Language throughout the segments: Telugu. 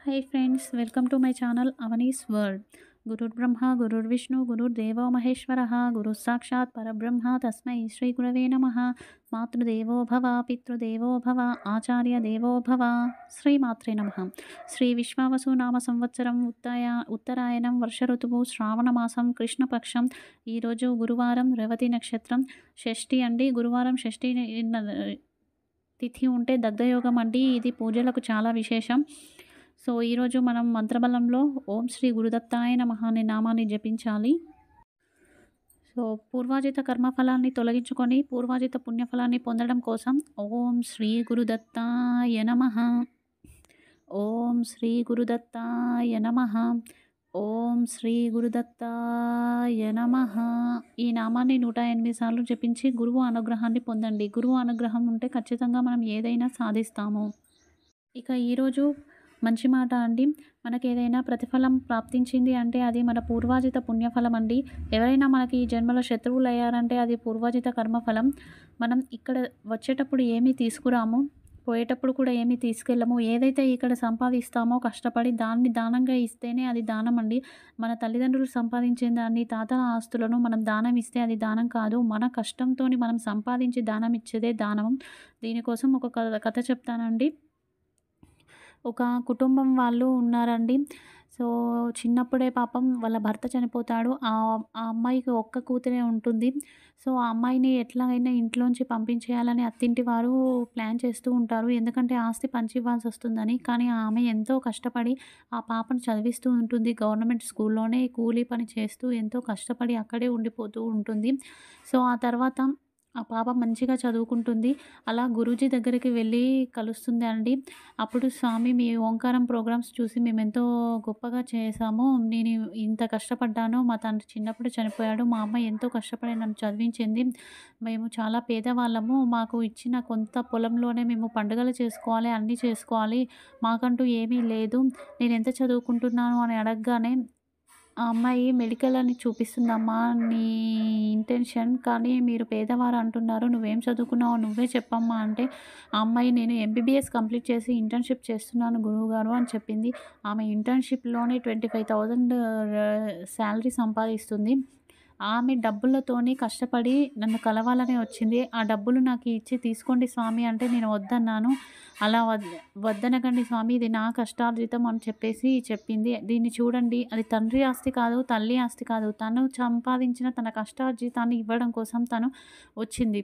Hi friends, welcome to my channel Avani's World. Gurur Brahma, Gurur Vishnu, Gurur Deva Maheshwaraha, Guru Sakshat Parabrahma, Tasmai Shri Gurave Namaha, Matru Devo Bhava, Pitru Devo Bhava, Acharya Devo Bhava, Sri Matre Namaha. Sri Vishwavasu Nama Samvatsaram Uttarayanam Varsharutuvu Shravana Masam Krishna Paksham ఈ రోజు గురువారం రేవతి నక్షత్రం షష్ఠి అండి. గురువారం షష్ఠి తిథి ఉంటే దగ్ధయోగం అండి. ఇది పూజలకు చాలా విశేషం. సో ఈరోజు మనం మంత్రబలంలో ఓం శ్రీ గురుదత్తాయ నమః అనే నామాన్ని జపించాలి. సో పూర్వాజిత కర్మఫలాన్ని తొలగించుకొని పూర్వాజిత పుణ్యఫలాన్ని పొందడం కోసం ఓం శ్రీ గురుదత్తాయ నమః, ఓం శ్రీ గురుదత్తాయ నమః, ఓం శ్రీ గురుదత్తాయ నమః ఈ నామాన్ని 108 సార్లు జపించి గురువు అనుగ్రహాన్ని పొందండి. గురువు అనుగ్రహం ఉంటే ఖచ్చితంగా మనం ఏదైనా సాధిస్తాము. ఇక ఈరోజు మంచి మాట అండి. మనకేదైనా ప్రతిఫలం ప్రాప్తించింది అంటే అది మన పూర్వాజిత పుణ్యఫలం అండి. ఎవరైనా మనకి ఈ జన్మలో శత్రువులు అయ్యారంటే అది పూర్వాజిత కర్మఫలం. మనం ఇక్కడ వచ్చేటప్పుడు ఏమీ తీసుకురాము, పోయేటప్పుడు కూడా ఏమీ తీసుకెళ్ళము. ఏదైతే ఇక్కడ సంపాదిస్తామో కష్టపడి దాన్ని దానంగా ఇస్తేనే అది దానం అండి. మన తల్లిదండ్రులు సంపాదించిన దాన్ని, తాతల ఆస్తులను మనం దానం ఇస్తే అది దానం కాదు. మన కష్టంతోని మనం సంపాదించి దానం ఇచ్చేదే దానం. దీనికోసం ఒక కథ చెప్తానండి. ఒక కుటుంబం వాళ్ళు ఉన్నారండి. సో చిన్నప్పుడే పాపం వాళ్ళ భర్త చనిపోతాడు. ఆ అమ్మాయికి ఒక్క కూతురే ఉంటుంది. సో ఆ అమ్మాయిని ఎట్లాగైనా ఇంట్లోంచి పంపించేయాలని అత్తింటి వారు ప్లాన్ చేస్తూ ఉంటారు. ఎందుకంటే ఆస్తి పంచివ్వాల్సి వస్తుందని. కానీ ఆమె ఎంతో కష్టపడి ఆ పాపను చదివిస్తూ ఉంటుంది. గవర్నమెంట్ స్కూల్లోనే కూలీ పని చేస్తూ ఎంతో కష్టపడి అక్కడే ఉండిపోతూ ఉంటుంది. సో ఆ తర్వాత ఆ పాప మంచిగా చదువుకుంటుంది. అలా గురూజీ దగ్గరికి వెళ్ళి కలుస్తుంది అండి. అప్పుడు స్వామి, మీ ఓంకారం ప్రోగ్రామ్స్ చూసి మేమెంతో గొప్పగా చేశాము. నేను ఇంత కష్టపడ్డాను. మా తండ్రి చిన్నప్పుడు చనిపోయాడు. మా అమ్మ ఎంతో కష్టపడి నన్ను చదివించింది. మేము చాలా పేదవాళ్ళము. మాకు ఇచ్చిన కొంత పొలంలోనే మేము పండుగలు చేసుకోవాలి, అన్నీ చేసుకోవాలి. మాకంటూ ఏమీ లేదు. నేను ఎంత చదువుకుంటున్నాను అని అడగగానే ఆ అమ్మాయి మెడికల్ అని చూపిస్తుందమ్మా నీ ఇంటెన్షన్. కానీ మీరు పేదవారు అంటున్నారు. నువ్వేం చదువుకున్నావో నువ్వే చెప్పమ్మా అంటే, ఆ అమ్మాయి నేను ఎంబీబీఎస్ కంప్లీట్ చేసి ఇంటర్న్‌షిప్ చేస్తున్నాను గురువుగారు అని చెప్పింది. ఆమె ఇంటర్న్‌షిప్‌లోనే 25,000 శాలరీ సంపాదిస్తుంది. ఆమె డబ్బులతోని కష్టపడి నన్ను కలవాలని వచ్చింది. ఆ డబ్బులు నాకు ఇచ్చి తీసుకోండి స్వామి అంటే నేను వద్దన్నాను. అలా వద్దనకండి స్వామి, ఇది నా కష్టార్జితం అని చెప్పేసి చెప్పింది. దీన్ని చూడండి, అది తండ్రి ఆస్తి కాదు, తల్లి ఆస్తి కాదు. తను సంపాదించిన తన కష్టార్జితాన్ని ఇవ్వడం కోసం తను వచ్చింది.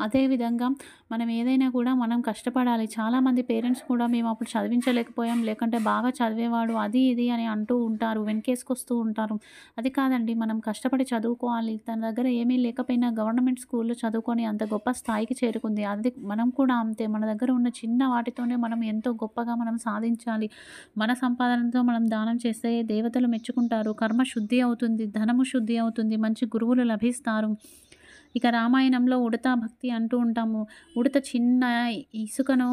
అదేవిధంగా మనం ఏదైనా కూడా మనం కష్టపడాలి. చాలామంది పేరెంట్స్ కూడా మేము అప్పుడు చదివించలేకపోయాం, లేకంటే బాగా చదివేవాడు అది ఇది అని అంటూ ఉంటారు, వెనకేసుకొస్తూ ఉంటారు. అది కాదండి, మనం కష్టపడి చదువుకోవాలి. తన దగ్గర ఏమీ లేకపోయినా గవర్నమెంట్ స్కూల్‌లో చదువుకొని అంత గొప్ప స్థాయికి చేరుకుంది. అది మనం కూడా అంతే. మన దగ్గర ఉన్న చిన్న వాటితోనే మనం ఎంతో గొప్పగా మనం సాధించాలి. మన సంపాదనతో మనం దానం చేస్తే దేవతలు మెచ్చుకుంటారు. కర్మ శుద్ధి అవుతుంది, ధనము శుద్ధి అవుతుంది, మంచి గురువులు లభిస్తారు. ఇక రామాయణంలో ఉడతా భక్తి అంటూ ఉంటాము. ఉడత చిన్న ఇసుకను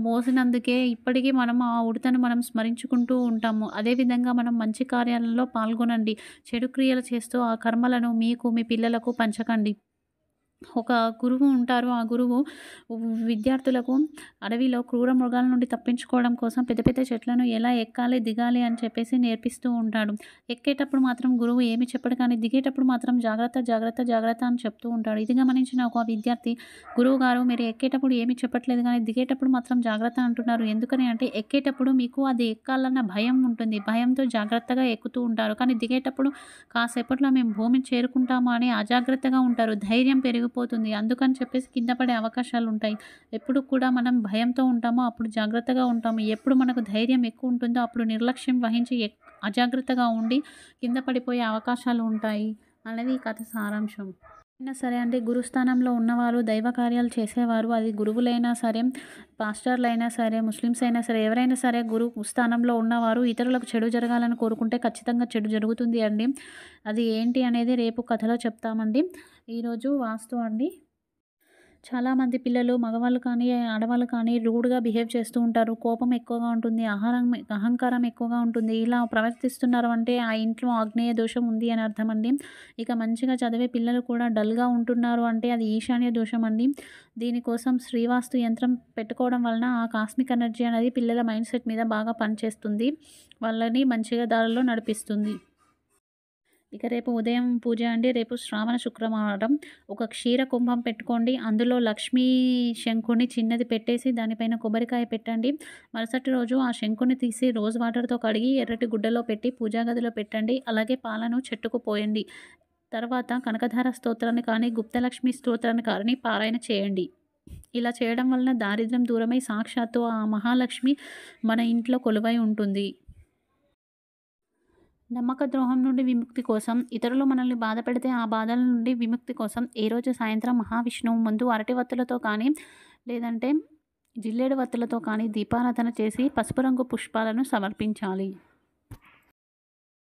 మోసినందుకే ఇప్పటికీ మనం ఆ ఉడతను మనం స్మరించుకుంటూ ఉంటాము. అదేవిధంగా మనం మంచి కార్యాలలో పాల్గొనండి. చెడు క్రియలు చేస్తూ ఆ కర్మలను మీకు, మీ పిల్లలకు పంచకండి. ఒక గురువు ఉంటారు. ఆ గురువు విద్యార్థులకు అడవిలో క్రూర మృగాల నుండి తప్పించుకోవడం కోసం పెద్ద పెద్ద చెట్లను ఎలా ఎక్కాలి, దిగాలి అని చెప్పేసి నేర్పిస్తూ ఉంటాడు. ఎక్కేటప్పుడు మాత్రం గురువు ఏమి చెప్పడు, కానీ దిగేటప్పుడు మాత్రం జాగ్రత్త, జాగ్రత్త, జాగ్రత్త అని చెప్తూ ఉంటాడు. ఇది గమనించిన ఒక విద్యార్థి, గురువుగారు మీరు ఎక్కేటప్పుడు ఏమి చెప్పట్లేదు, కానీ దిగేటప్పుడు మాత్రం జాగ్రత్త అంటున్నారు. ఎందుకని అంటే ఎక్కేటప్పుడు మీకు అది ఎక్కాలన్న భయం ఉంటుంది. భయంతో జాగ్రత్తగా ఎక్కుతూ ఉంటారు. కానీ దిగేటప్పుడు కాసేపట్లో మేము భూమిని చేరుకుంటాము అని అజాగ్రత్తగా ఉంటారు. ధైర్యం పెరిగిపోతుంది. అందుకని చెప్పేసి కింద పడే అవకాశాలు ఉంటాయి. ఎప్పుడు కూడా మనం భయంతో ఉంటామో అప్పుడు జాగ్రత్తగా ఉంటాము. ఎప్పుడు మనకు ధైర్యం ఎక్కువ ఉంటుందో అప్పుడు నిర్లక్ష్యం వహించి అజాగ్రత్తగా ఉండి కింద పడిపోయే అవకాశాలు ఉంటాయి అనేది ఈ కథ సారాంశం. అయినా సరే అండి, గురుస్థానంలో ఉన్నవారు, దైవ కార్యాలు చేసేవారు, అది గురువులైనా సరే, పాస్టర్లైనా సరే, ముస్లిమ్స్ అయినా సరే, ఎవరైనా సరే గురువు స్థానంలో ఉన్నవారు ఇతరులకు చెడు జరగాలని కోరుకుంటే ఖచ్చితంగా చెడు జరుగుతుంది అండి. అది ఏంటి అనేది రేపు కథలో చెప్తామండి. ఈరోజు వాస్తు అండి. చాలామంది పిల్లలు మగవాళ్ళు కానీ, ఆడవాళ్ళు కానీ రూడ్‌గా బిహేవ్ చేస్తూ ఉంటారు. కోపం ఎక్కువగా ఉంటుంది. అహంకారం ఎక్కువగా ఉంటుంది. ఇలా ప్రవర్తిస్తున్నారు అంటే ఆ ఇంట్లో ఆగ్నేయ దోషం ఉంది అని అర్థమండి. ఇక మంచిగా చదివే పిల్లలు కూడా డల్‌గా ఉంటున్నారు అంటే అది ఈశాన్య దోషం అండి. దీనికోసం శ్రీవాస్తు యంత్రం పెట్టుకోవడం వలన ఆ కాస్మిక్ ఎనర్జీ అనేది పిల్లల మైండ్‌సెట్ మీద బాగా పనిచేస్తుంది. వాళ్ళని మంచిగా దారిలో నడిపిస్తుంది. ఇక రేపు ఉదయం పూజ అండి. రేపు శ్రావణ శుక్రవారం. ఒక క్షీర కుంభం పెట్టుకోండి. అందులో లక్ష్మీ శంకుని చిన్నది పెట్టేసి దానిపైన కొబ్బరికాయ పెట్టండి. మరుసటి రోజు ఆ శంకుని తీసి రోజ్ వాటర్‌తో కడిగి ఎర్రటి గుడ్డలో పెట్టి పూజా గదిలో పెట్టండి. అలాగే పాలను చెట్టుకు పోయండి. తర్వాత కనకధార స్తోత్రాన్ని కానీ, గుప్తలక్ష్మి స్తోత్రాన్ని కానీ పారాయణ చేయండి. ఇలా చేయడం వలన దారిద్ర్యం దూరమై సాక్షాత్తు ఆ మహాలక్ష్మి మన ఇంట్లో కొలువై ఉంటుంది. నమ్మక ద్రోహం నుండి విముక్తి కోసం, ఇతరులు మనల్ని బాధపెడితే ఆ బాధల నుండి విముక్తి కోసం ఏ రోజు సాయంత్రం మహావిష్ణువు ముందు అరటి వత్తులతో కానీ, లేదంటే జిల్లేడు వత్తులతో కానీ దీపారాధన చేసి పసుపు రంగు పుష్పాలను సమర్పించాలి.